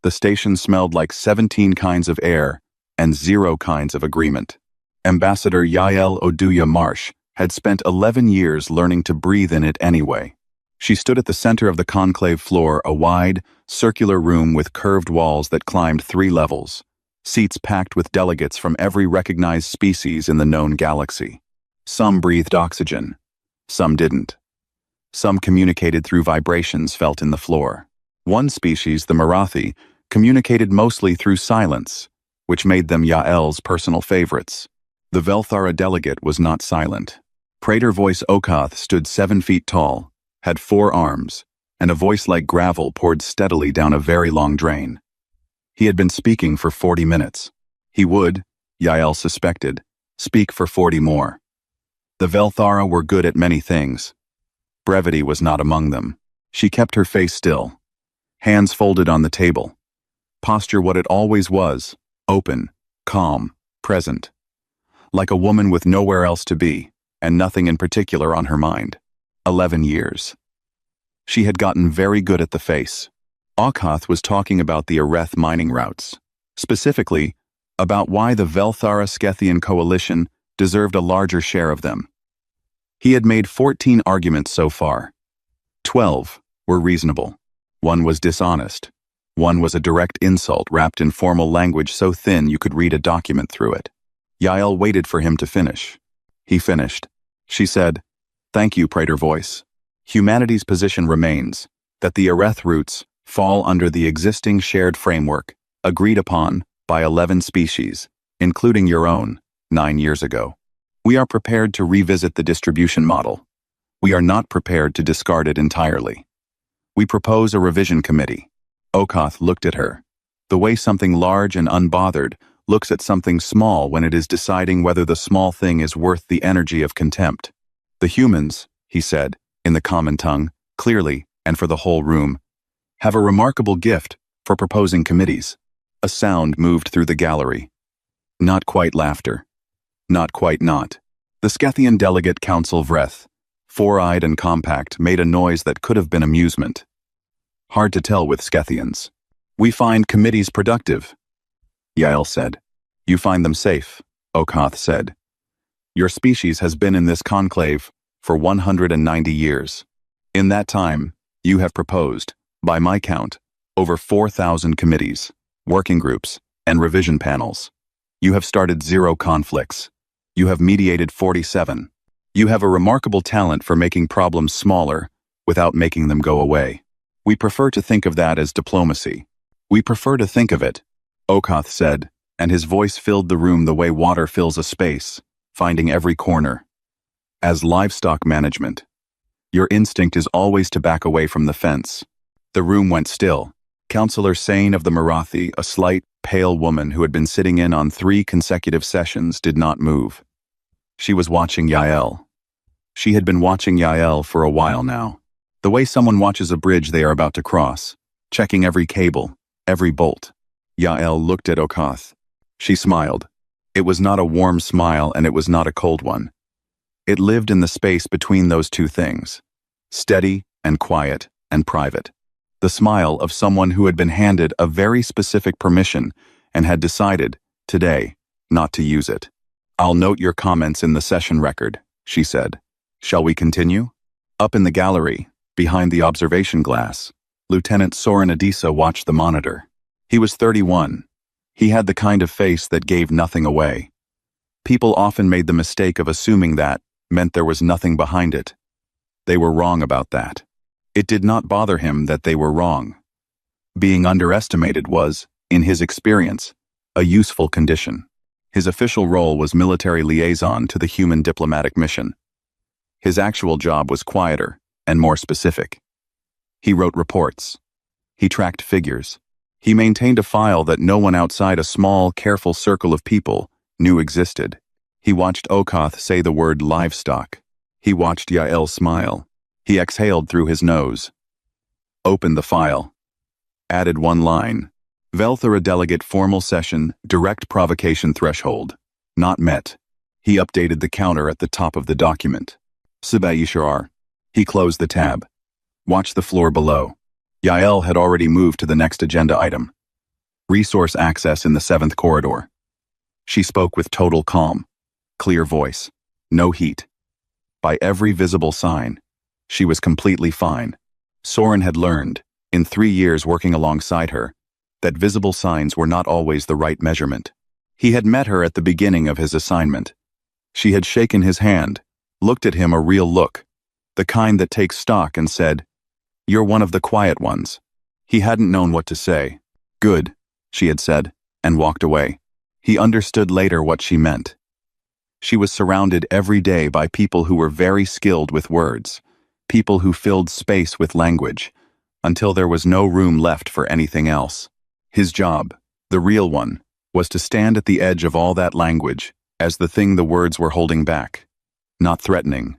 The station smelled like 17 kinds of air and 0 kinds of agreement. Ambassador Yael Oduya Marsh had spent 11 years learning to breathe in it anyway. She stood at the center of the conclave floor, a wide, circular room with curved walls that climbed 3 levels, seats packed with delegates from every recognized species in the known galaxy. Some breathed oxygen, some didn't. Some communicated through vibrations felt in the floor. One species, the Marathi, communicated mostly through silence, which made them Yael's personal favorites. The Velthara delegate was not silent. Praetor Voice Okath stood 7 feet tall, had 4 arms, and a voice like gravel poured steadily down a very long drain. He had been speaking for 40 minutes. He would, Yael suspected, speak for 40 more. The Velthara were good at many things. Brevity was not among them. She kept her face still, hands folded on the table, posture what it always was, open, calm, present. Like a woman with nowhere else to be, and nothing in particular on her mind. 11 years. She had gotten very good at the face. Okath was talking about the Areth mining routes. Specifically, about why the Velthara-Skethian coalition deserved a larger share of them. He had made 14 arguments so far. 12 were reasonable. 1 was dishonest. 1 was a direct insult wrapped in formal language so thin you could read a document through it. Yael waited for him to finish. He finished. She said, "Thank you, Praetor Voice. Humanity's position remains that the Areth routes fall under the existing shared framework agreed upon by 11 species, including your own, 9 years ago. We are prepared to revisit the distribution model. We are not prepared to discard it entirely. We propose a revision committee." Okath looked at her, the way something large and unbothered looks at something small when it is deciding whether the small thing is worth the energy of contempt. "The humans," he said, in the common tongue, clearly, and for the whole room, "have a remarkable gift for proposing committees." A sound moved through the gallery. Not quite laughter. Not quite not. The Skethian delegate Council Vreth, 4-eyed and compact, made a noise that could have been amusement. Hard to tell with Skethians. "We find committees productive," Yael said. "You find them safe," Okath said. "Your species has been in this conclave for 190 years. In that time, you have proposed, by my count, over 4,000 committees, working groups, and revision panels. You have started 0 conflicts. You have mediated 47. You have a remarkable talent for making problems smaller without making them go away. We prefer to think of that as diplomacy. We prefer to think of it," Okath said, and his voice filled the room the way water fills a space, finding every corner, "as livestock management. Your instinct is always to back away from the fence." The room went still. Councillor Sane of the Marathi, a slight, pale woman who had been sitting in on 3 consecutive sessions, did not move. She was watching Yael. She had been watching Yael for a while now. The way someone watches a bridge they are about to cross, checking every cable, every bolt. Yael looked at Okath. She smiled. It was not a warm smile and it was not a cold one. It lived in the space between those 2 things, steady and quiet and private. The smile of someone who had been handed a very specific permission and had decided, today, not to use it. "I'll note your comments in the session record," she said. "Shall we continue?" Up in the gallery, behind the observation glass, Lieutenant Soren Adisa watched the monitor. He was 31. He had the kind of face that gave nothing away. People often made the mistake of assuming that meant there was nothing behind it. They were wrong about that. It did not bother him that they were wrong. Being underestimated was, in his experience, a useful condition. His official role was military liaison to the human diplomatic mission. His actual job was quieter and more specific. He wrote reports. He tracked figures. He maintained a file that no one outside a small, careful circle of people knew existed. He watched Okath say the word livestock. He watched Yael smile. He exhaled through his nose. Opened the file. Added 1 line. Velthara delegate formal session, direct provocation threshold. Not met. He updated the counter at the top of the document. Sibayishar. He closed the tab. Watched the floor below. Yael had already moved to the next agenda item. Resource access in the 7th corridor. She spoke with total calm, clear voice, no heat. By every visible sign, she was completely fine. Soren had learned, in 3 years working alongside her, that visible signs were not always the right measurement. He had met her at the beginning of his assignment. She had shaken his hand, looked at him a real look, the kind that takes stock and said, "You're one of the quiet ones." He hadn't known what to say. "Good," she had said, and walked away. He understood later what she meant. She was surrounded every day by people who were very skilled with words, people who filled space with language, until there was no room left for anything else. His job, the real one, was to stand at the edge of all that language as the thing the words were holding back. Not threatening,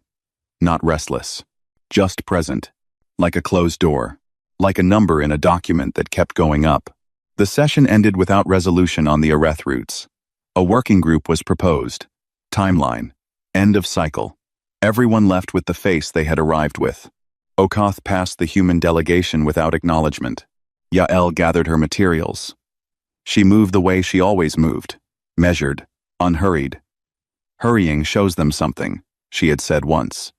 not restless, just present, like a closed door, like a number in a document that kept going up. The session ended without resolution on the areth routes. A working group was proposed. Timeline. End of cycle. Everyone left with the face they had arrived with. Okath passed the human delegation without acknowledgement. Yael gathered her materials. She moved the way she always moved, measured, unhurried. Hurrying shows them something, she had said once.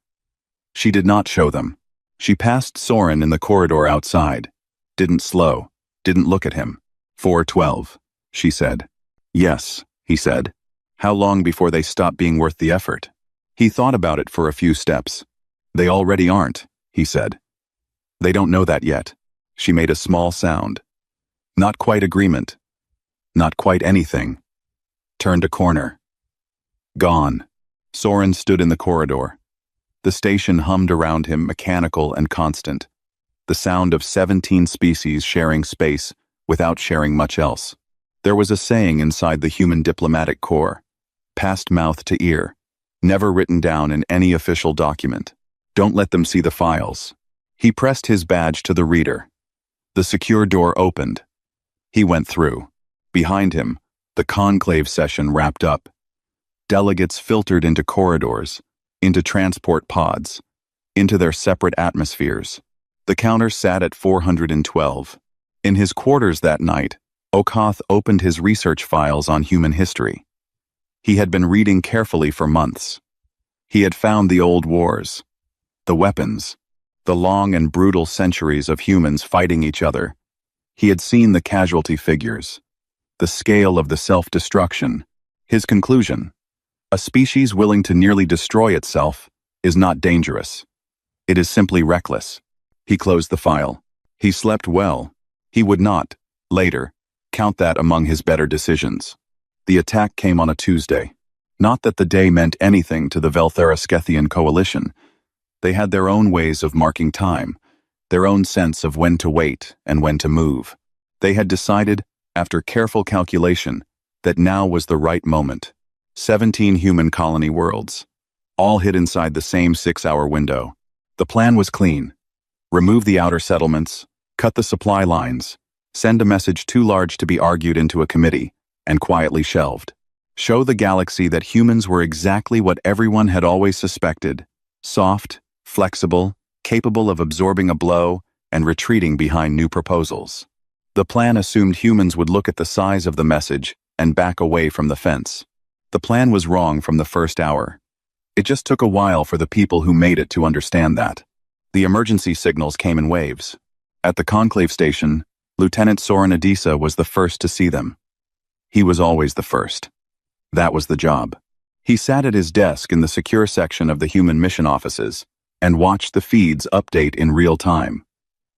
She did not show them. She passed Soren in the corridor outside. Didn't slow, didn't look at him. 4:12, she said. Yes, he said. How long before they stop being worth the effort? He thought about it for a few steps. They already aren't, he said. They don't know that yet. She made a small sound. Not quite agreement. Not quite anything. Turned a corner. Gone. Soren stood in the corridor. The station hummed around him, mechanical and constant. The sound of 17 species sharing space without sharing much else. There was a saying inside the human diplomatic corps, passed mouth to ear, never written down in any official document. Don't let them see the files. He pressed his badge to the reader. The secure door opened. He went through. Behind him, the conclave session wrapped up. Delegates filtered into corridors, into transport pods, into their separate atmospheres. The counter sat at 412. In his quarters that night, Okath opened his research files on human history. He had been reading carefully for months. He had found the old wars, the weapons, the long and brutal centuries of humans fighting each other. He had seen the casualty figures, the scale of the self-destruction. His conclusion: a species willing to nearly destroy itself is not dangerous. It is simply reckless. He closed the file. He slept well. He would not, later, count that among his better decisions. The attack came on a Tuesday. Not that the day meant anything to the Velthera-Skethian coalition. They had their own ways of marking time, their own sense of when to wait and when to move. They had decided, after careful calculation, that now was the right moment. 17 human colony worlds, all hid inside the same 6-hour window. The plan was clean. Remove the outer settlements, cut the supply lines, send a message too large to be argued into a committee, and quietly shelved. Show the galaxy that humans were exactly what everyone had always suspected: soft, flexible, capable of absorbing a blow and retreating behind new proposals. The plan assumed humans would look at the size of the message and back away from the fence. The plan was wrong from the first hour. It just took a while for the people who made it to understand that. The emergency signals came in waves. At the conclave station, Lieutenant Soren Adisa was the first to see them. He was always the first. That was the job. He sat at his desk in the secure section of the human mission offices and watched the feeds update in real time.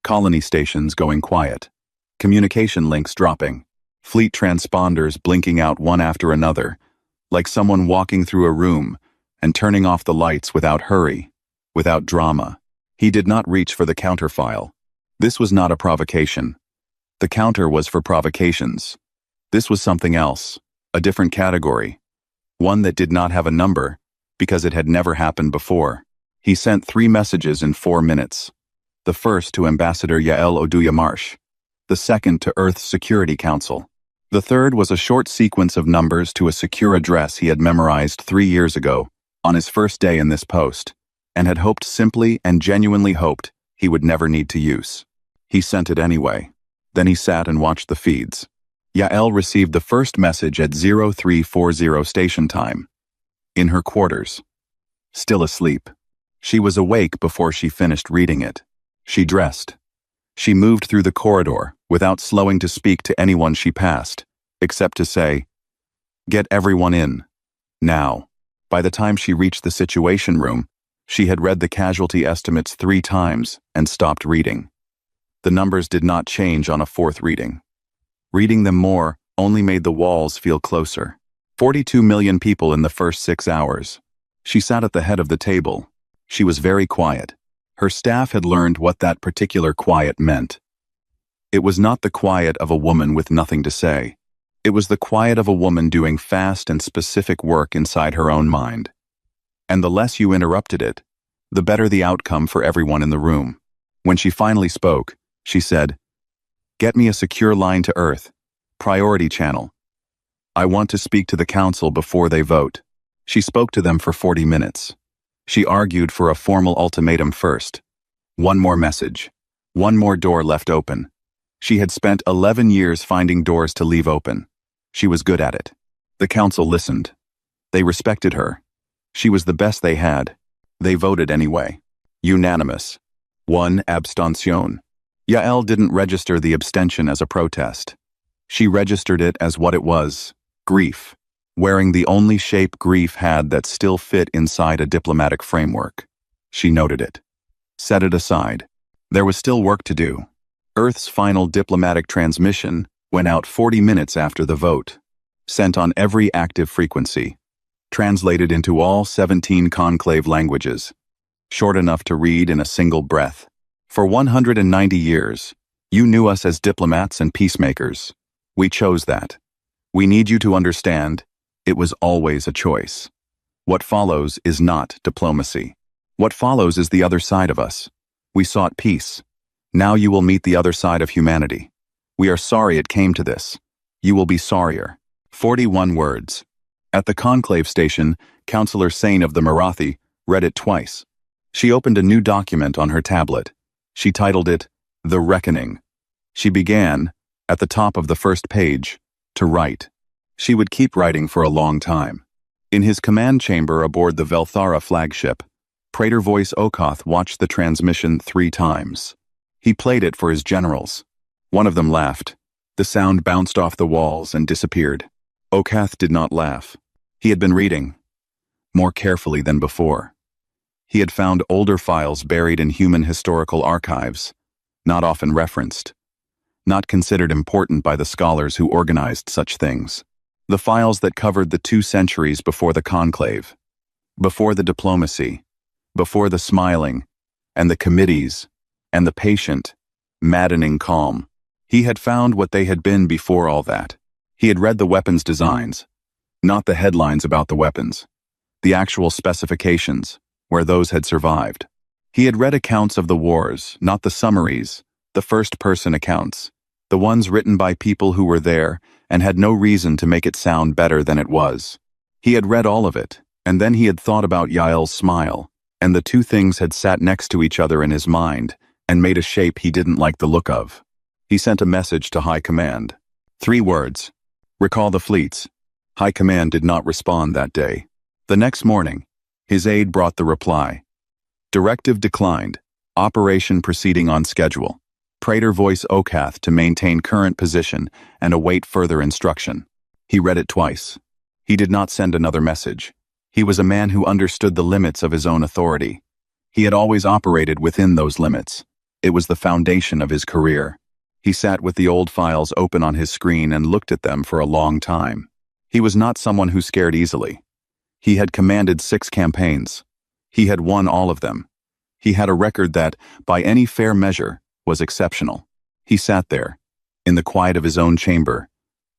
Colony stations going quiet. Communication links dropping. Fleet transponders blinking out one after another, like someone walking through a room and turning off the lights without hurry, without drama. He did not reach for the counter file. This was not a provocation. The counter was for provocations. This was something else, a different category, one that did not have a number because it had never happened before. He sent 3 messages in 4 minutes. The first to Ambassador Yael Oduya Marsh, the second to Earth's Security Council. The third was a short sequence of numbers to a secure address he had memorized 3 years ago on his first day in this post, and had hoped, simply and genuinely hoped, he would never need to use. He sent it anyway. Then he sat and watched the feeds. Yael received the first message at 0340 station time. In her quarters. Still asleep. She was awake before she finished reading it. She dressed. She moved through the corridor without slowing to speak to anyone she passed, except to say, "Get everyone in. Now." By the time she reached the situation room, she had read the casualty estimates 3 times and stopped reading. The numbers did not change on a 4th reading. Reading them more only made the walls feel closer. 42 million people in the first 6 hours. She sat at the head of the table. She was very quiet. Her staff had learned what that particular quiet meant. It was not the quiet of a woman with nothing to say. It was the quiet of a woman doing fast and specific work inside her own mind. And the less you interrupted it, the better the outcome for everyone in the room. When she finally spoke, she said, "Get me a secure line to Earth. Priority channel. I want to speak to the council before they vote." She spoke to them for 40 minutes. She argued for a formal ultimatum first. One more message. One more door left open. She had spent 11 years finding doors to leave open. She was good at it. The council listened. They respected her. She was the best they had. They voted anyway. Unanimous. 1 abstention. Yael didn't register the abstention as a protest. She registered it as what it was, grief, wearing the only shape grief had that still fit inside a diplomatic framework. She noted it. Set it aside. There was still work to do. Earth's final diplomatic transmission went out 40 minutes after the vote, sent on every active frequency, translated into all 17 conclave languages, short enough to read in a single breath. For 190 years, you knew us as diplomats and peacemakers. We chose that. We need you to understand, it was always a choice. What follows is not diplomacy. What follows is the other side of us. We sought peace. Now you will meet the other side of humanity. We are sorry it came to this. You will be sorrier. 41 words. At the conclave station, Councillor Sane of the Marathi read it twice. She opened a new document on her tablet. She titled it, The Reckoning. She began, at the top of the first page, to write. She would keep writing for a long time. In his command chamber aboard the Velthara flagship, Praetor Voice Okath watched the transmission 3 times. He played it for his generals. One of them laughed. The sound bounced off the walls and disappeared. Okath did not laugh. He had been reading, more carefully than before. He had found older files buried in human historical archives, not often referenced, not considered important by the scholars who organized such things. The files that covered the 2 centuries before the conclave, before the diplomacy, before the smiling, and the committees, and the patient, maddening calm. He had found what they had been before all that. He had read the weapons designs, not the headlines about the weapons, the actual specifications, where those had survived. He had read accounts of the wars, not the summaries, the first-person accounts, the ones written by people who were there and had no reason to make it sound better than it was. He had read all of it, and then he had thought about Yael's smile, and the 2 things had sat next to each other in his mind and made a shape he didn't like the look of. He sent a message to High Command. 3 words. Recall the fleets. High Command did not respond that day. The next morning, his aide brought the reply. Directive declined. Operation proceeding on schedule. Praetor Voice Okath to maintain current position and await further instruction. He read it twice. He did not send another message. He was a man who understood the limits of his own authority. He had always operated within those limits. It was the foundation of his career. He sat with the old files open on his screen and looked at them for a long time. He was not someone who scared easily. He had commanded 6 campaigns. He had won all of them. He had a record that, by any fair measure, was exceptional. He sat there, in the quiet of his own chamber,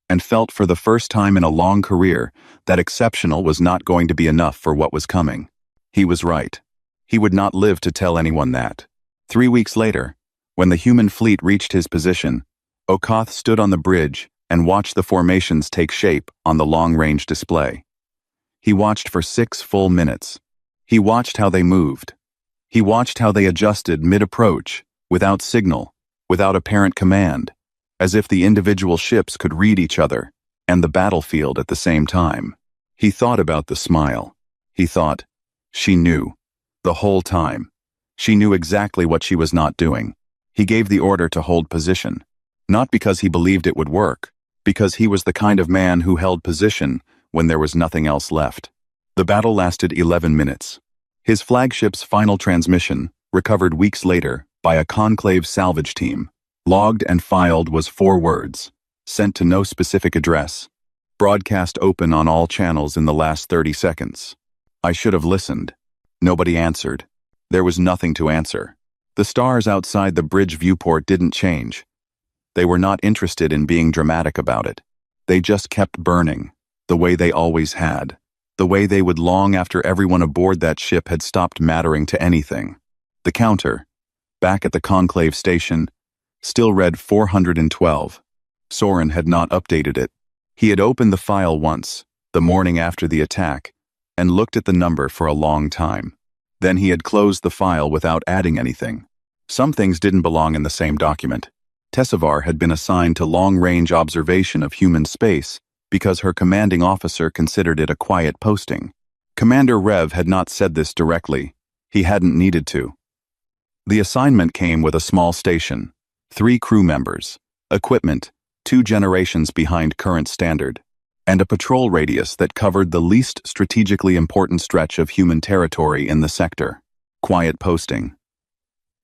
and felt for the first time in a long career that exceptional was not going to be enough for what was coming. He was right. He would not live to tell anyone that. 3 weeks later, when the human fleet reached his position, Okath stood on the bridge and watched the formations take shape on the long-range display. He watched for 6 full minutes. He watched how they moved. He watched how they adjusted mid-approach, without signal, without apparent command. as if the individual ships could read each other and the battlefield at the same time. He thought about the smile. He thought, she knew. The whole time. She knew exactly what she was not doing. He gave the order to hold position. Not because he believed it would work, because he was the kind of man who held position when there was nothing else left. The battle lasted 11 minutes. His flagship's final transmission, recovered weeks later by a conclave salvage team, logged and filed, was 4 words, sent to no specific address, broadcast open on all channels in the last 30 seconds. I should have listened. Nobody answered. There was nothing to answer. The stars outside the bridge viewport didn't change. They were not interested in being dramatic about it. They just kept burning, the way they always had, the way they would long after everyone aboard that ship had stopped mattering to anything. The counter, back at the conclave station, still read 412. Soren had not updated it. He had opened the file once, the morning after the attack, and looked at the number for a long time. Then he had closed the file without adding anything. Some things didn't belong in the same document. Tessevar had been assigned to long-range observation of human space because her commanding officer considered it a quiet posting. Commander Rev had not said this directly. He hadn't needed to. The assignment came with a small station, 3 crew members, equipment 2 generations behind current standard, and a patrol radius that covered the least strategically important stretch of human territory in the sector. Quiet posting.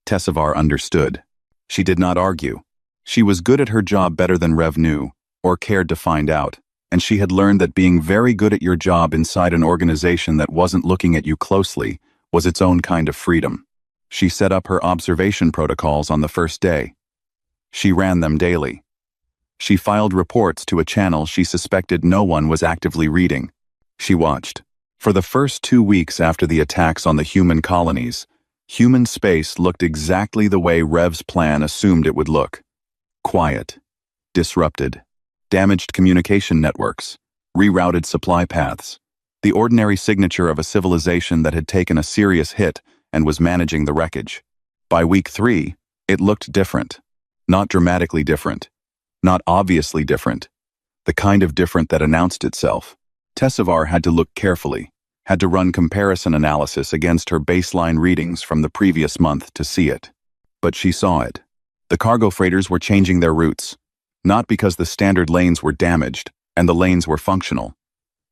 Tessevar understood. She did not argue. She was good at her job better than Rev knew, or cared to find out, and she had learned that being very good at your job inside an organization that wasn't looking at you closely was its own kind of freedom. She set up her observation protocols on the first day. She ran them daily. She filed reports to a channel she suspected no one was actively reading. She watched. For the first 2 weeks after the attacks on the human colonies, human space looked exactly the way Rev's plan assumed it would look. Quiet. Disrupted. Damaged communication networks. Rerouted supply paths. The ordinary signature of a civilization that had taken a serious hit and was managing the wreckage. By week 3, it looked different. Not dramatically different. Not obviously different. The kind of different that announced itself. Tessevar had to look carefully, had to run comparison analysis against her baseline readings from the previous month to see it. But she saw it. The cargo freighters were changing their routes, not because the standard lanes were damaged and the lanes were functional.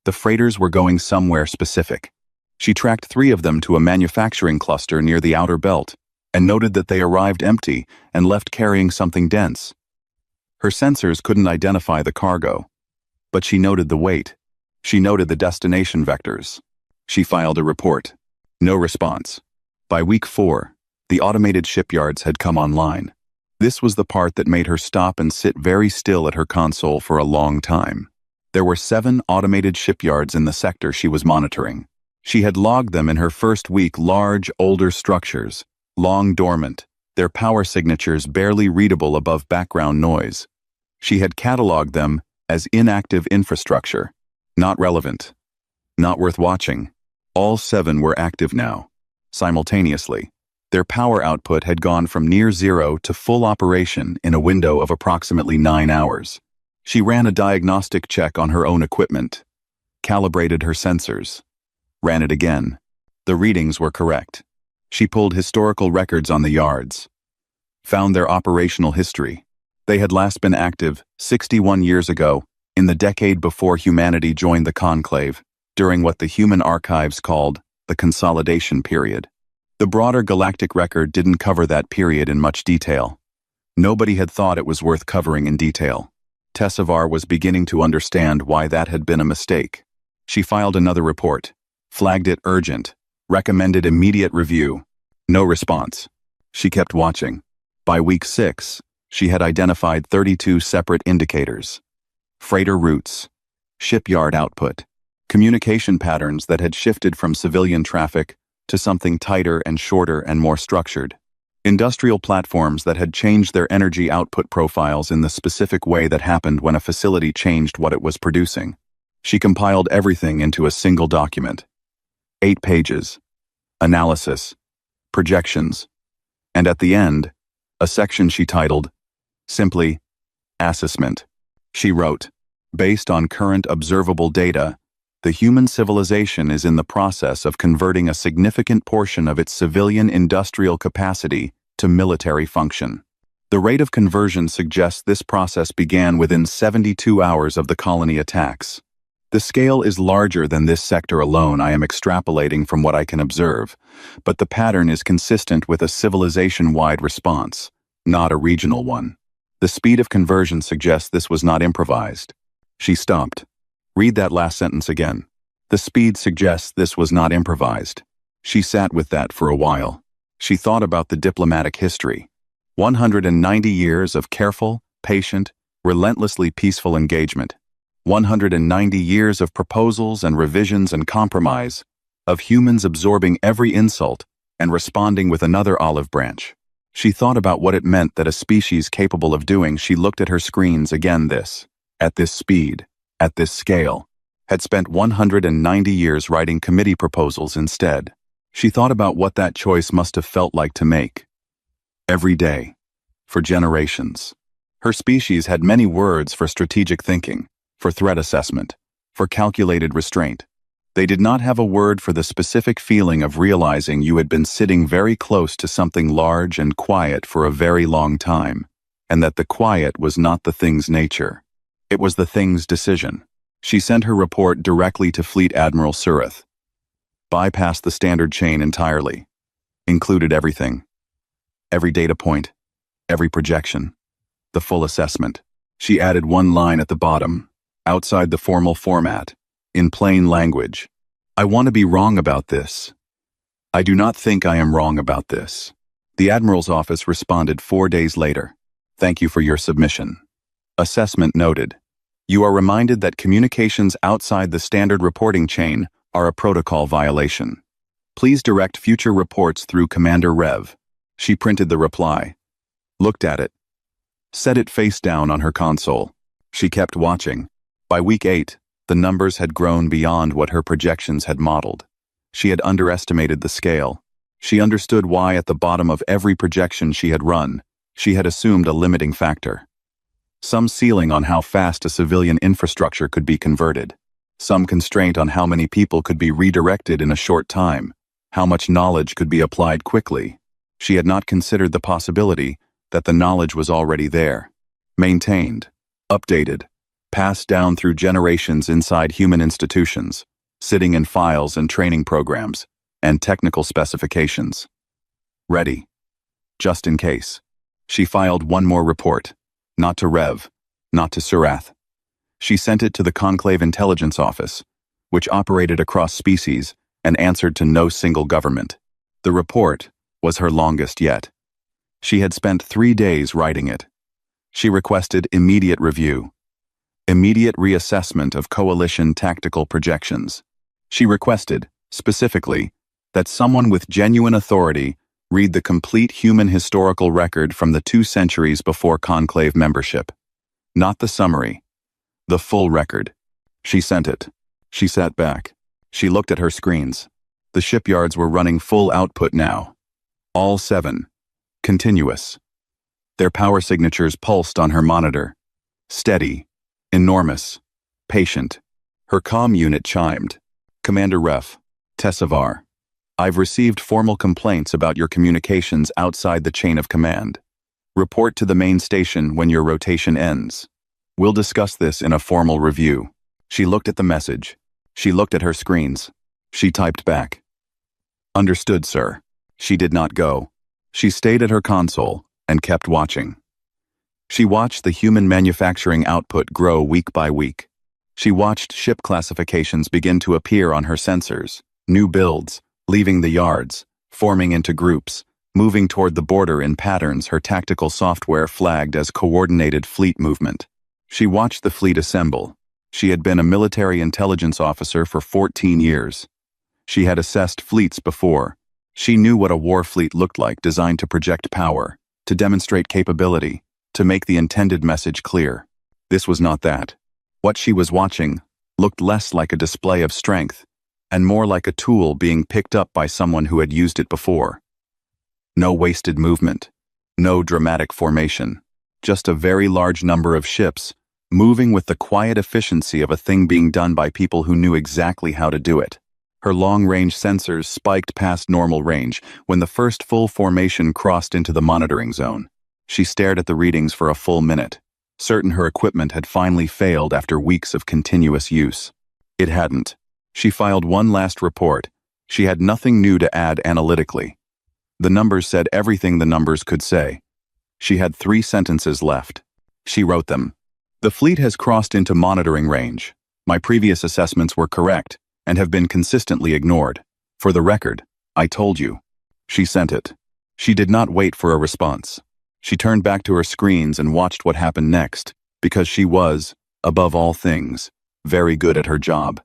The freighters were going somewhere specific. She tracked 3 of them to a manufacturing cluster near the outer belt and noted that they arrived empty and left carrying something dense. Her sensors couldn't identify the cargo, but she noted the weight. She noted the destination vectors. She filed a report. No response. By week 4, the automated shipyards had come online. This was the part that made her stop and sit very still at her console for a long time. There were 7 automated shipyards in the sector she was monitoring. She had logged them in her first week, large, older structures, long dormant, their power signatures barely readable above background noise. She had cataloged them as inactive infrastructure, not relevant, not worth watching. All 7 were active now, simultaneously. Their power output had gone from near zero to full operation in a window of approximately 9 hours. She ran a diagnostic check on her own equipment, calibrated her sensors, ran it again. The readings were correct. She pulled historical records on the yards, found their operational history. They had last been active 61 years ago, in the decade before humanity joined the conclave, during what the human archives called the consolidation period. The broader galactic record didn't cover that period in much detail. Nobody had thought it was worth covering in detail. Tessevar was beginning to understand why that had been a mistake. She filed another report, flagged it urgent, recommended immediate review. No response. She kept watching. By week 6, she had identified 32 separate indicators. Freighter routes, shipyard output, communication patterns that had shifted from civilian traffic to something tighter and shorter and more structured. Industrial platforms that had changed their energy output profiles in the specific way that happened when a facility changed what it was producing. She compiled everything into a single document. 8 pages. Analysis. Projections. And at the end, a section she titled, simply, Assessment. She wrote, based on current observable data, the human civilization is in the process of converting a significant portion of its civilian industrial capacity to military function. The rate of conversion suggests this process began within 72 hours of the colony attacks. The scale is larger than this sector alone. I am extrapolating from what I can observe, but the pattern is consistent with a civilization-wide response, not a regional one. The speed of conversion suggests this was not improvised. She stopped. Read that last sentence again. The speed suggests this was not improvised. She sat with that for a while. She thought about the diplomatic history. 190 years of careful, patient, relentlessly peaceful engagement. 190 years of proposals and revisions and compromise, of humans absorbing every insult and responding with another olive branch. She thought about what it meant that a species capable of doing. She looked at her screens again. This, at this speed, at this scale, had spent 190 years writing committee proposals instead. She thought about what that choice must have felt like to make. Every day, for generations. Her species had many words for strategic thinking, for threat assessment, for calculated restraint. They did not have a word for the specific feeling of realizing you had been sitting very close to something large and quiet for a very long time, and that the quiet was not the thing's nature. It was the thing's decision. She sent her report directly to Fleet Admiral Surith. Bypassed the standard chain entirely. Included everything. Every data point. Every projection. The full assessment. She added one line at the bottom, outside the formal format, in plain language. I want to be wrong about this. I do not think I am wrong about this. The Admiral's office responded 4 days later. Thank you for your submission. Assessment noted. You are reminded that communications outside the standard reporting chain are a protocol violation. Please direct future reports through Commander Rev. She printed the reply. Looked at it. Set it face down on her console. She kept watching. By week 8, the numbers had grown beyond what her projections had modeled. She had underestimated the scale. She understood why at the bottom of every projection she had run, she had assumed a limiting factor. Some ceiling on how fast a civilian infrastructure could be converted. Some constraint on how many people could be redirected in a short time, how much knowledge could be applied quickly. She had not considered the possibility that the knowledge was already there, maintained, updated, passed down through generations inside human institutions, sitting in files and training programs, and technical specifications. Ready. Just in case. She filed one more report, not to Rev, not to Surath. She sent it to the Conclave Intelligence Office, which operated across species and answered to no single government. The report was her longest yet. She had spent 3 days writing it. She requested immediate review, immediate reassessment of coalition tactical projections. She requested, specifically, that someone with genuine authority read the complete human historical record from the 2 centuries before Conclave membership. Not the summary. The full record. She sent it. She sat back. She looked at her screens. The shipyards were running full output now. All 7. Continuous. Their power signatures pulsed on her monitor. Steady. Enormous. Patient. Her comm unit chimed. Commander Ref. Tessavar. I've received formal complaints about your communications outside the chain of command. Report to the main station when your rotation ends. We'll discuss this in a formal review. She looked at the message. She looked at her screens. She typed back. Understood, sir. She did not go. She stayed at her console and kept watching. She watched the human manufacturing output grow week by week. She watched ship classifications begin to appear on her sensors, new builds, leaving the yards, forming into groups, moving toward the border in patterns her tactical software flagged as coordinated fleet movement. She watched the fleet assemble. She had been a military intelligence officer for 14 years. She had assessed fleets before. She knew what a war fleet looked like, designed to project power, to demonstrate capability, to make the intended message clear. This was not that. What she was watching looked less like a display of strength and more like a tool being picked up by someone who had used it before. No wasted movement. No dramatic formation. just a very large number of ships, moving with the quiet efficiency of a thing being done by people who knew exactly how to do it. Her long-range sensors spiked past normal range when the first full formation crossed into the monitoring zone. She stared at the readings for a full minute, certain her equipment had finally failed after weeks of continuous use. It hadn't. She filed one last report. She had nothing new to add analytically. The numbers said everything the numbers could say. She had 3 sentences left. She wrote them. The fleet has crossed into monitoring range. My previous assessments were correct and have been consistently ignored. For the record, I told you. She sent it. She did not wait for a response. She turned back to her screens and watched what happened next, because she was, above all things, very good at her job.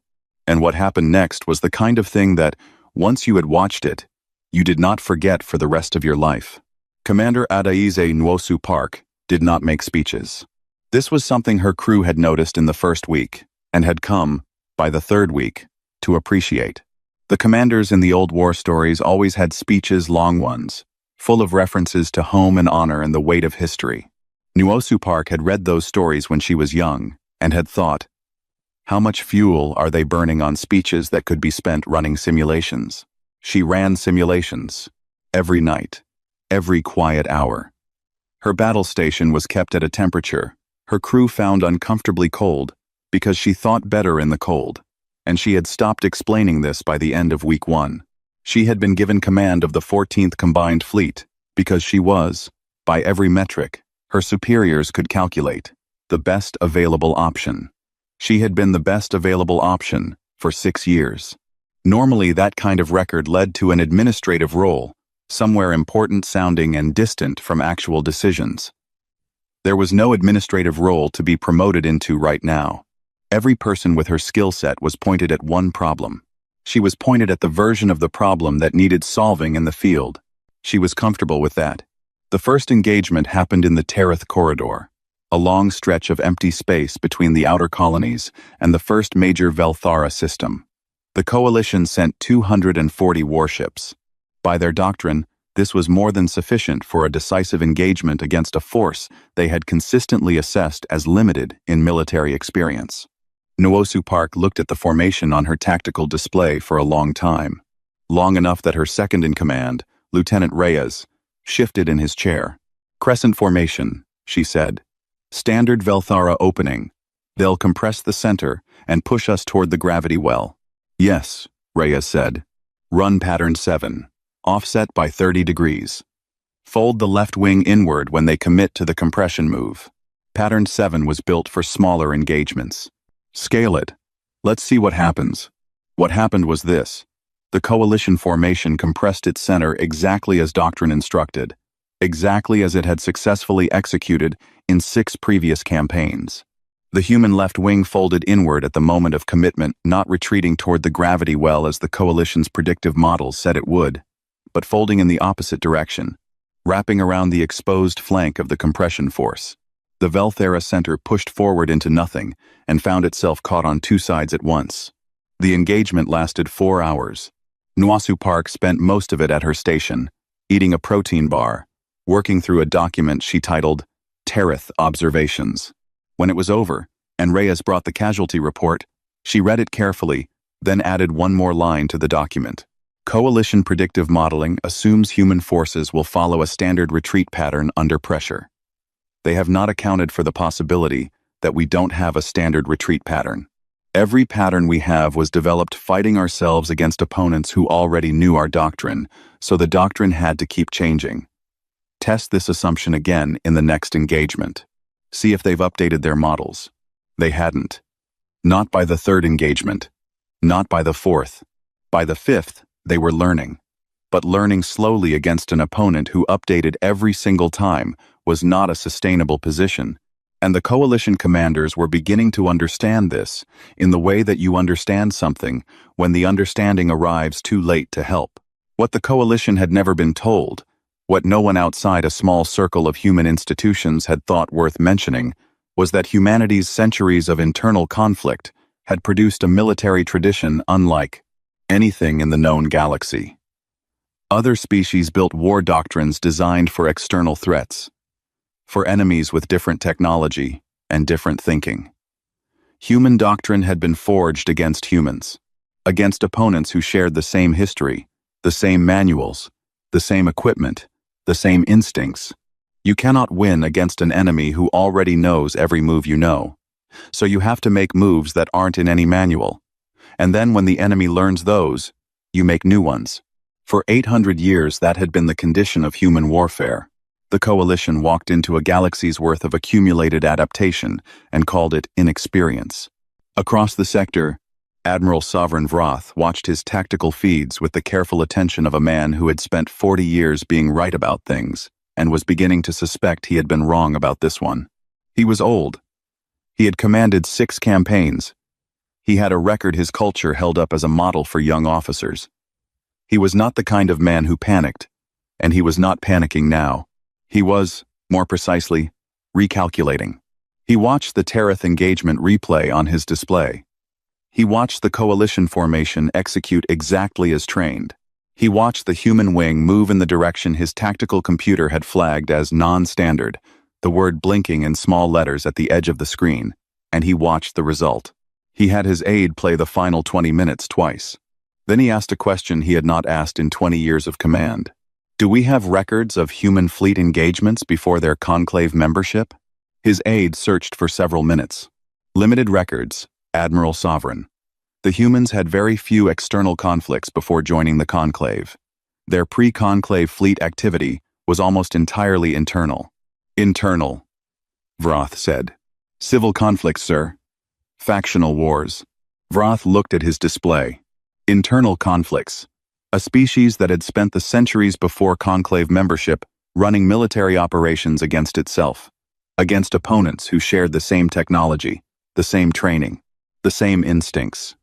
And what happened next was the kind of thing that, once you had watched it, you did not forget for the rest of your life. Commander Adaize Nwosu Park did not make speeches. This was something her crew had noticed in the first week, and had come, by the third week, to appreciate. The commanders in the old war stories always had speeches, long ones, full of references to home and honor and the weight of history. Nwosu Park had read those stories when she was young, and had thought, how much fuel are they burning on speeches that could be spent running simulations? She ran simulations, every night, every quiet hour. Her battle station was kept at a temperature her crew found uncomfortably cold, because she thought better in the cold, and she had stopped explaining this by the end of week 1. She had been given command of the 14th Combined Fleet, because she was, by every metric, her superiors could calculate, the best available option. She had been the best available option for 6 years. Normally that kind of record led to an administrative role, somewhere important sounding and distant from actual decisions. There was no administrative role to be promoted into right now. Every person with her skill set was pointed at one problem. She was pointed at the version of the problem that needed solving in the field. She was comfortable with that. The first engagement happened in the Terith Corridor, a long stretch of empty space between the outer colonies and the first major Velthara system. The Coalition sent 240 warships. By their doctrine, this was more than sufficient for a decisive engagement against a force they had consistently assessed as limited in military experience. Nwosu Park looked at the formation on her tactical display for a long time, long enough that her second-in-command, Lieutenant Reyes, shifted in his chair. Crescent formation, she said. Standard Velthara opening. They'll compress the center and push us toward the gravity well. Yes, Reyes said. Run pattern 7. Offset by 30 degrees. Fold the left wing inward when they commit to the compression move. Pattern 7 was built for smaller engagements. Scale it. Let's see what happens. What happened was this. The coalition formation compressed its center exactly as doctrine instructed, exactly as it had successfully executed in 6 previous campaigns. The human left wing folded inward at the moment of commitment, not retreating toward the gravity well as the coalition's predictive models said it would, but folding in the opposite direction, wrapping around the exposed flank of the compression force. The Velthara center pushed forward into nothing and found itself caught on 2 sides at once. The engagement lasted 4 hours. Nwosu Park spent most of it at her station, eating a protein bar, working through a document she titled Terith Observations. When it was over, and Reyes brought the casualty report, she read it carefully, then added one more line to the document. Coalition predictive modeling assumes human forces will follow a standard retreat pattern under pressure. They have not accounted for the possibility that we don't have a standard retreat pattern. Every pattern we have was developed fighting ourselves against opponents who already knew our doctrine, so the doctrine had to keep changing. Test this assumption again in the next engagement. See if they've updated their models. They hadn't. Not by the 3rd engagement. Not by the 4th. By the 5th, they were learning. But learning slowly against an opponent who updated every single time was not a sustainable position. And the coalition commanders were beginning to understand this in the way that you understand something when the understanding arrives too late to help. What the coalition had never been told, what no one outside a small circle of human institutions had thought worth mentioning, was that humanity's centuries of internal conflict had produced a military tradition unlike anything in the known galaxy. Other species built war doctrines designed for external threats. for enemies with different technology and different thinking. Human doctrine had been forged against humans, against opponents who shared the same history, the same manuals, the same equipment, the same instincts. You cannot win against an enemy who already knows every move you know. So you have to make moves that aren't in any manual. And then when the enemy learns those, you make new ones. For 800 years that had been the condition of human warfare. The coalition walked into a galaxy's worth of accumulated adaptation and called it inexperience. Across the sector, Admiral Sovereign Vroth watched his tactical feeds with the careful attention of a man who had spent 40 years being right about things and was beginning to suspect he had been wrong about this one. He was old. He had commanded 6 campaigns. He had a record his culture held up as a model for young officers. He was not the kind of man who panicked, and he was not panicking now. He was, more precisely, recalculating. He watched the Tereth engagement replay on his display. He watched the coalition formation execute exactly as trained. He watched the human wing move in the direction his tactical computer had flagged as non-standard, the word blinking in small letters at the edge of the screen, and he watched the result. He had his aide play the final 20 minutes twice. Then he asked a question he had not asked in 20 years of command. Do we have records of human fleet engagements before their conclave membership? His aide searched for several minutes. Limited records, Admiral Sovereign. The humans had very few external conflicts before joining the conclave. Their pre-conclave fleet activity was almost entirely internal. Internal, Vroth said. Civil conflicts, sir. Factional wars. Vroth looked at his display. Internal conflicts. A species that had spent the centuries before conclave membership running military operations against itself, against opponents who shared the same technology, the same training, the same instincts,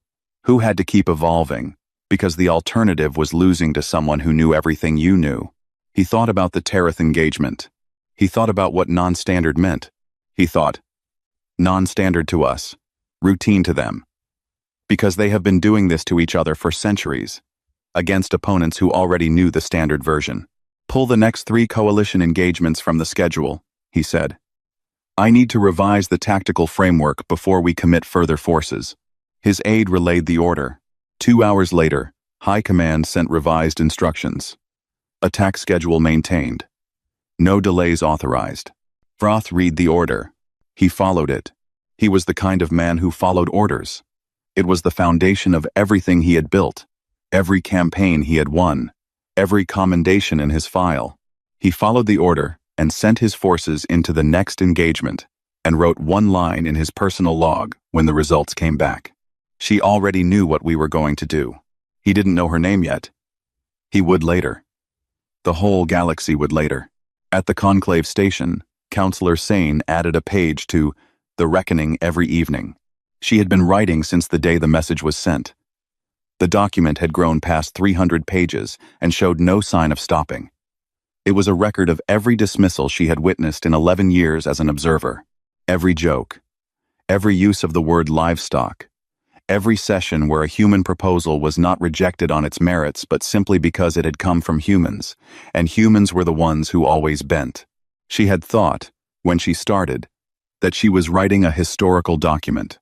who had to keep evolving, because the alternative was losing to someone who knew everything you knew. He thought about the Tereth engagement. He thought about what non-standard meant. He thought, non-standard to us, routine to them, because they have been doing this to each other for centuries, against opponents who already knew the standard version. Pull the next 3 coalition engagements from the schedule, he said. I need to revise the tactical framework before we commit further forces. His aide relayed the order. 2 hours later, High Command sent revised instructions. Attack schedule maintained. No delays authorized. Vroth read the order. He followed it. He was the kind of man who followed orders. It was the foundation of everything he had built, every campaign he had won, every commendation in his file. He followed the order and sent his forces into the next engagement and wrote 1 line in his personal log when the results came back. She already knew what we were going to do. He didn't know her name yet. He would later. The whole galaxy would later. At the conclave station, Counselor Sane added a page to The Reckoning every evening. She had been writing since the day the message was sent. The document had grown past 300 pages and showed no sign of stopping. It was a record of every dismissal she had witnessed in 11 years as an observer. Every joke. Every use of the word livestock. Every session where a human proposal was not rejected on its merits but simply because it had come from humans, and humans were the ones who always bent. She had thought, when she started, that she was writing a historical document,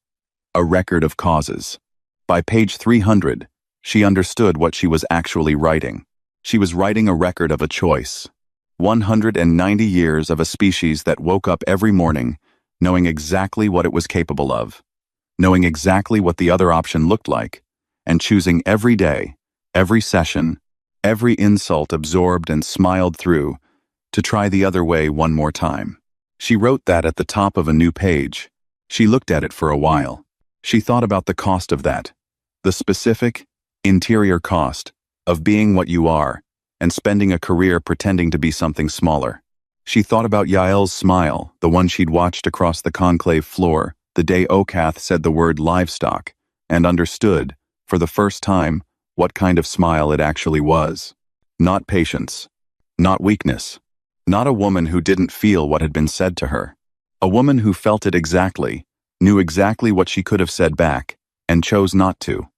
a record of causes. By page 300, she understood what she was actually writing. She was writing a record of a choice. 190 years of a species that woke up every morning knowing exactly what it was capable of, knowing exactly what the other option looked like, and choosing every day, every session, every insult absorbed and smiled through to try the other way one more time. She wrote that at the top of a new page. She looked at it for a while. She thought about the cost of that, the specific, interior cost of being what you are and spending a career pretending to be something smaller. She thought about Yael's smile, the one she'd watched across the conclave floor the day Okath said the word livestock, and understood, for the first time, what kind of smile it actually was. Not patience. Not weakness. Not a woman who didn't feel what had been said to her. A woman who felt it exactly, knew exactly what she could have said back, and chose not to.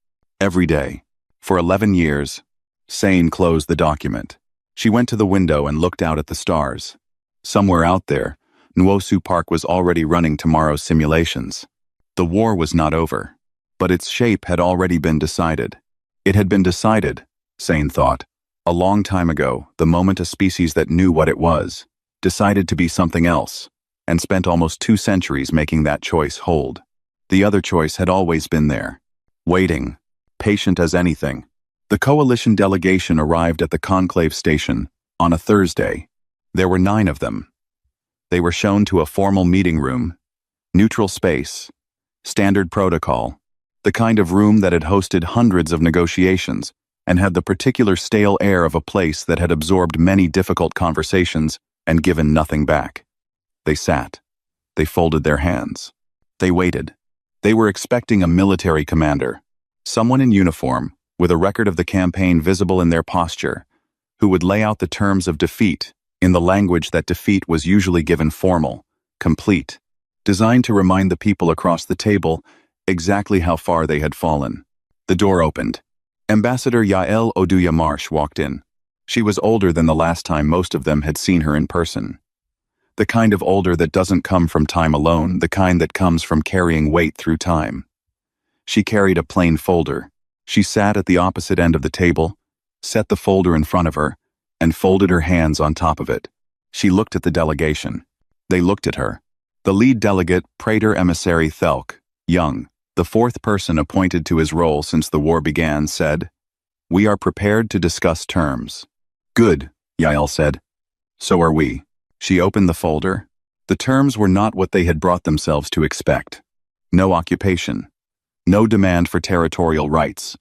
Every day. For 11 years, Sane closed the document. She went to the window and looked out at the stars. Somewhere out there, Nuosu Park was already running tomorrow's simulations. The war was not over, but its shape had already been decided. It had been decided, Sane thought, a long time ago, the moment a species that knew what it was, decided to be something else, and spent almost 2 centuries making that choice hold. The other choice had always been there, waiting, patient as anything. The coalition delegation arrived at the conclave station on a Thursday. There were 9 of them. They were shown to a formal meeting room, neutral space, standard protocol, the kind of room that had hosted hundreds of negotiations and had the particular stale air of a place that had absorbed many difficult conversations and given nothing back. They sat. They folded their hands. They waited. They were expecting a military commander, someone in uniform, with a record of the campaign visible in their posture, who would lay out the terms of defeat in the language that defeat was usually given formal, complete, designed to remind the people across the table exactly how far they had fallen. The door opened. Ambassador Yael Oduya Marsh walked in. She was older than the last time most of them had seen her in person. The kind of older that doesn't come from time alone, the kind that comes from carrying weight through time. She carried a plain folder. She sat at the opposite end of the table, set the folder in front of her, and folded her hands on top of it. She looked at the delegation. They looked at her. The lead delegate, Praetor Emissary Thelk, young, the 4th person appointed to his role since the war began, said, "We are prepared to discuss terms." "Good," Yael said. "So are we." She opened the folder. The terms were not what they had brought themselves to expect. No occupation. No demand for territorial rights.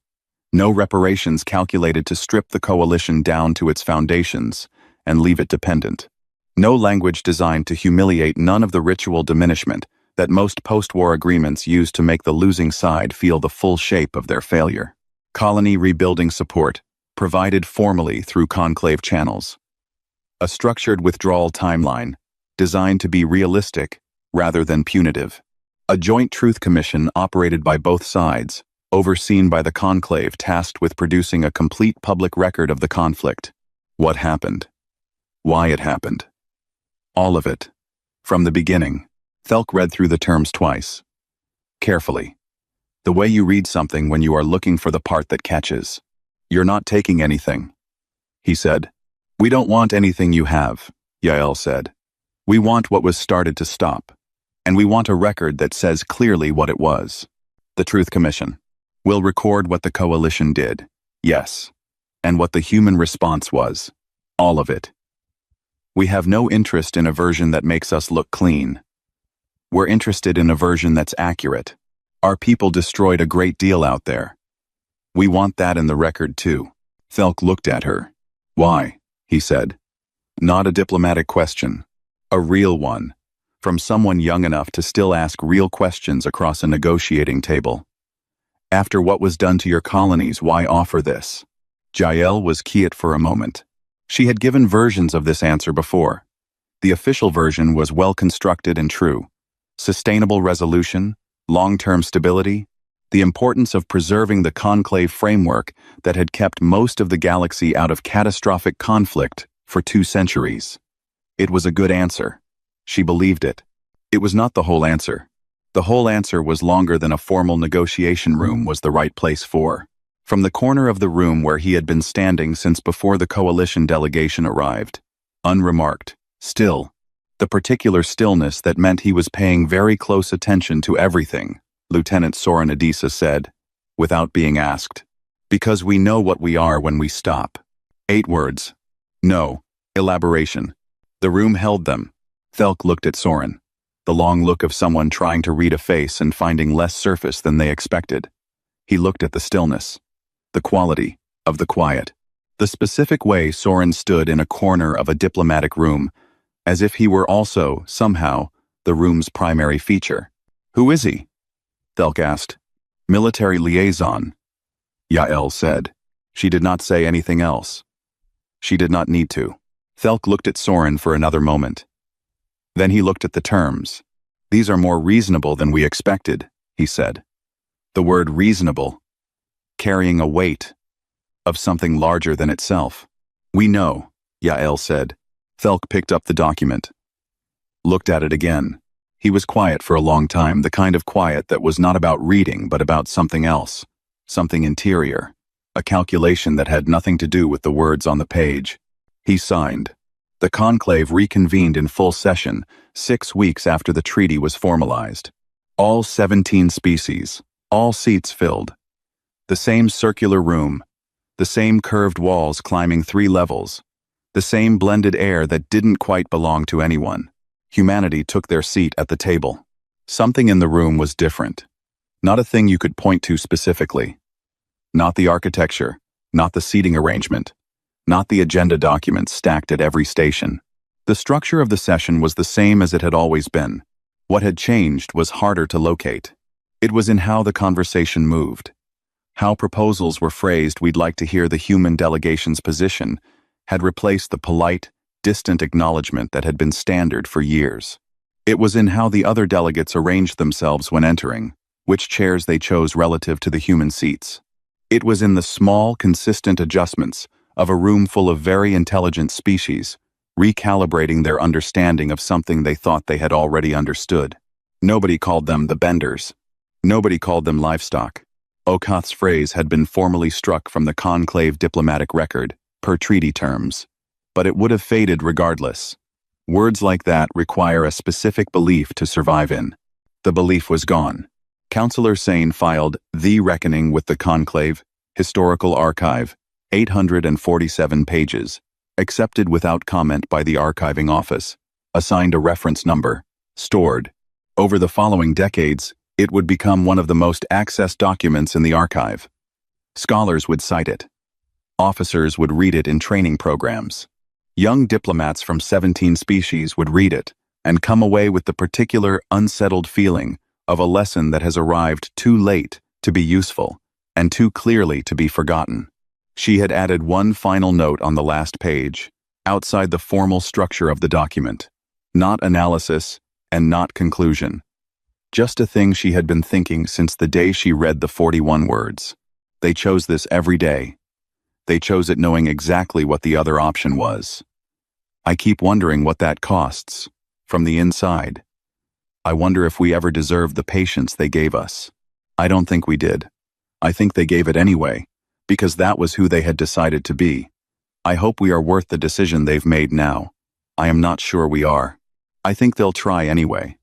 No reparations calculated to strip the coalition down to its foundations and leave it dependent. No language designed to humiliate, none of the ritual diminishment that most post-war agreements use to make the losing side feel the full shape of their failure. Colony rebuilding support, provided formally through conclave channels. A structured withdrawal timeline, designed to be realistic rather than punitive. A joint truth commission operated by both sides, overseen by the conclave tasked with producing a complete public record of the conflict. What happened? Why it happened. All of it. From the beginning. Thelk read through the terms twice. Carefully. The way you read something when you are looking for the part that catches. "You're not taking anything," he said. "We don't want anything you have," Yael said. "We want what was started to stop. And we want a record that says clearly what it was." The Truth Commission will record what the coalition did, yes, and what the human response was, all of it. We have no interest in a version that makes us look clean. We're interested in a version that's accurate. Our people destroyed a great deal out there. We want that in the record too. Thelk looked at her. "Why?" he said. Not a diplomatic question. A real one. From someone young enough to still ask real questions across a negotiating table. "After what was done to your colonies, why offer this?" Yael was quiet for a moment. She had given versions of this answer before. The official version was well constructed and true. Sustainable resolution, long-term stability, the importance of preserving the conclave framework that had kept most of the galaxy out of catastrophic conflict for 2 centuries. It was a good answer. She believed it. It was not the whole answer. The whole answer was longer than a formal negotiation room was the right place for. From the corner of the room where he had been standing since before the coalition delegation arrived, unremarked, still, the particular stillness that meant he was paying very close attention to everything, Lieutenant Soren Adisa said, without being asked. "Because we know what we are when we stop." 8 words. No. Elaboration. The room held them. Thelk looked at Soren. The long look of someone trying to read a face and finding less surface than they expected. He looked at the stillness. The quality of the quiet. The specific way Soren stood in a corner of a diplomatic room, as if he were also, somehow, the room's primary feature. "Who is he?" Thelk asked. "Military liaison," Yael said. She did not say anything else. She did not need to. Thelk looked at Soren for another moment. Then he looked at the terms. "These are more reasonable than we expected," he said. The word reasonable, carrying a weight of something larger than itself. "We know," Yael said. Thelk picked up the document. looked at it again. He was quiet for a long time, the kind of quiet that was not about reading but about something else, something interior, a calculation that had nothing to do with the words on the page. He signed. The conclave reconvened in full session 6 weeks after the treaty was formalized. All 17 species, all seats filled. The same circular room, the same curved walls climbing 3 levels, the same blended air that didn't quite belong to anyone. Humanity took their seat at the table. Something in the room was different. Not a thing you could point to specifically. Not the architecture, not the seating arrangement, not the agenda documents stacked at every station. The structure of the session was the same as it had always been. What had changed was harder to locate. It was in how the conversation moved. How proposals were phrased, "We'd like to hear the human delegation's position," had replaced the polite, distant acknowledgement that had been standard for years. It was in how the other delegates arranged themselves when entering, which chairs they chose relative to the human seats. It was in the small, consistent adjustments of a room full of very intelligent species, recalibrating their understanding of something they thought they had already understood. Nobody called them the Benders. Nobody called them livestock. Okath's phrase had been formally struck from the conclave diplomatic record, per treaty terms. But it would have faded regardless. Words like that require a specific belief to survive in. The belief was gone. Councillor Sane filed The Reckoning with the Conclave, Historical Archive, 847 pages, accepted without comment by the archiving office, assigned a reference number, stored. Over the following decades, it would become one of the most accessed documents in the archive. Scholars would cite it. Officers would read it in training programs. Young diplomats from 17 species would read it and come away with the particular unsettled feeling of a lesson that has arrived too late to be useful and too clearly to be forgotten. She had added one final note on the last page, outside the formal structure of the document. Not analysis and not conclusion. Just a thing she had been thinking since the day she read the 41 words. They chose this every day. They chose it knowing exactly what the other option was. I keep wondering what that costs, from the inside. I wonder if we ever deserved the patience they gave us. I don't think we did. I think they gave it anyway, because that was who they had decided to be. I hope we are worth the decision they've made now. I am not sure we are. I think they'll try anyway.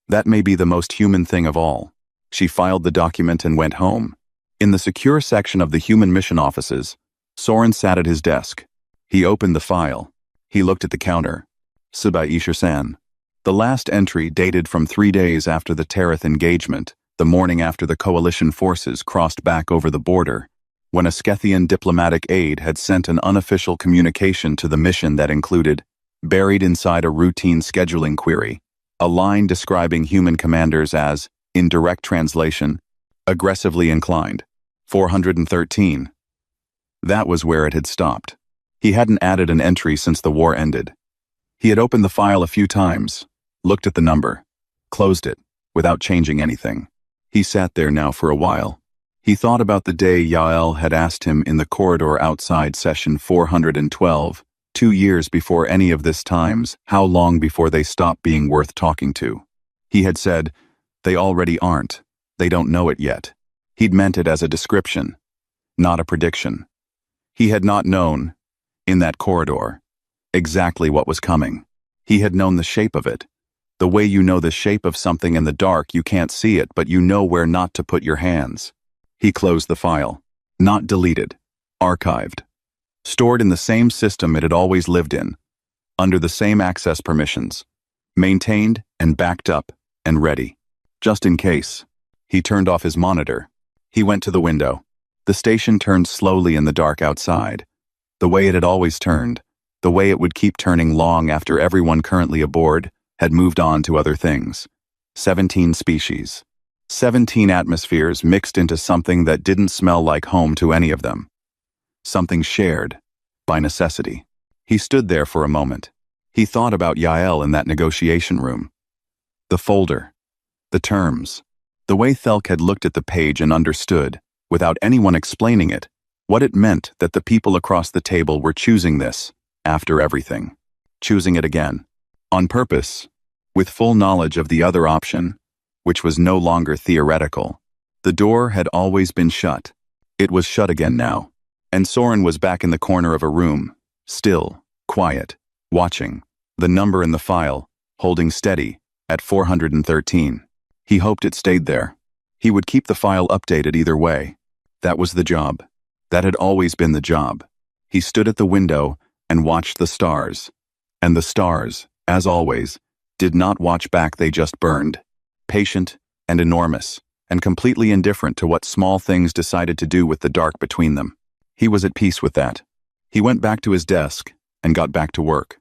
That may be the most human thing of all. She filed the document and went home. In the secure section of the human mission offices, Soren sat at his desk. He opened the file. He looked at the counter. Subai Ishir-san. The last entry dated from 3 days after the Terath engagement, the morning after the coalition forces crossed back over the border, when a Scythian diplomatic aide had sent an unofficial communication to the mission that included, buried inside a routine scheduling query, a line describing human commanders as, in direct translation, aggressively inclined. 413. That was where it had stopped. He hadn't added an entry since the war ended. He had opened the file a few times, looked at the number, closed it, without changing anything. He sat there now for a while. He thought about the day Yael had asked him in the corridor outside session 412, 2 years before any of this times, how long before they stop being worth talking to. He had said, they already aren't. They don't know it yet. He'd meant it as a description, not a prediction. He had not known, in that corridor, exactly what was coming. He had known the shape of it. The way you know the shape of something in the dark, you can't see it, but you know where not to put your hands. He closed the file. Not deleted. Archived. Stored in the same system it had always lived in, under the same access permissions. Maintained and backed up and ready. Just in case. He turned off his monitor. He went to the window. The station turned slowly in the dark outside. The way it had always turned. The way it would keep turning long after everyone currently aboard had moved on to other things. 17 species. 17 atmospheres mixed into something that didn't smell like home to any of them. Something shared, by necessity. He stood there for a moment. He thought about Yael in that negotiation room. The folder. The terms. The way Thelk had looked at the page and understood, without anyone explaining it, what it meant that the people across the table were choosing this, after everything. Choosing it again. On purpose, with full knowledge of the other option, which was no longer theoretical. The door had always been shut. It was shut again now, and Soren was back in the corner of a room, still, quiet, watching, the number in the file, holding steady, at 413. He hoped it stayed there. He would keep the file updated either way. That was the job. That had always been the job. He stood at the window and watched the stars. And the stars, as always, did not watch back, they just burned. Patient and enormous, and completely indifferent to what small things decided to do with the dark between them. He was at peace with that. He went back to his desk and got back to work.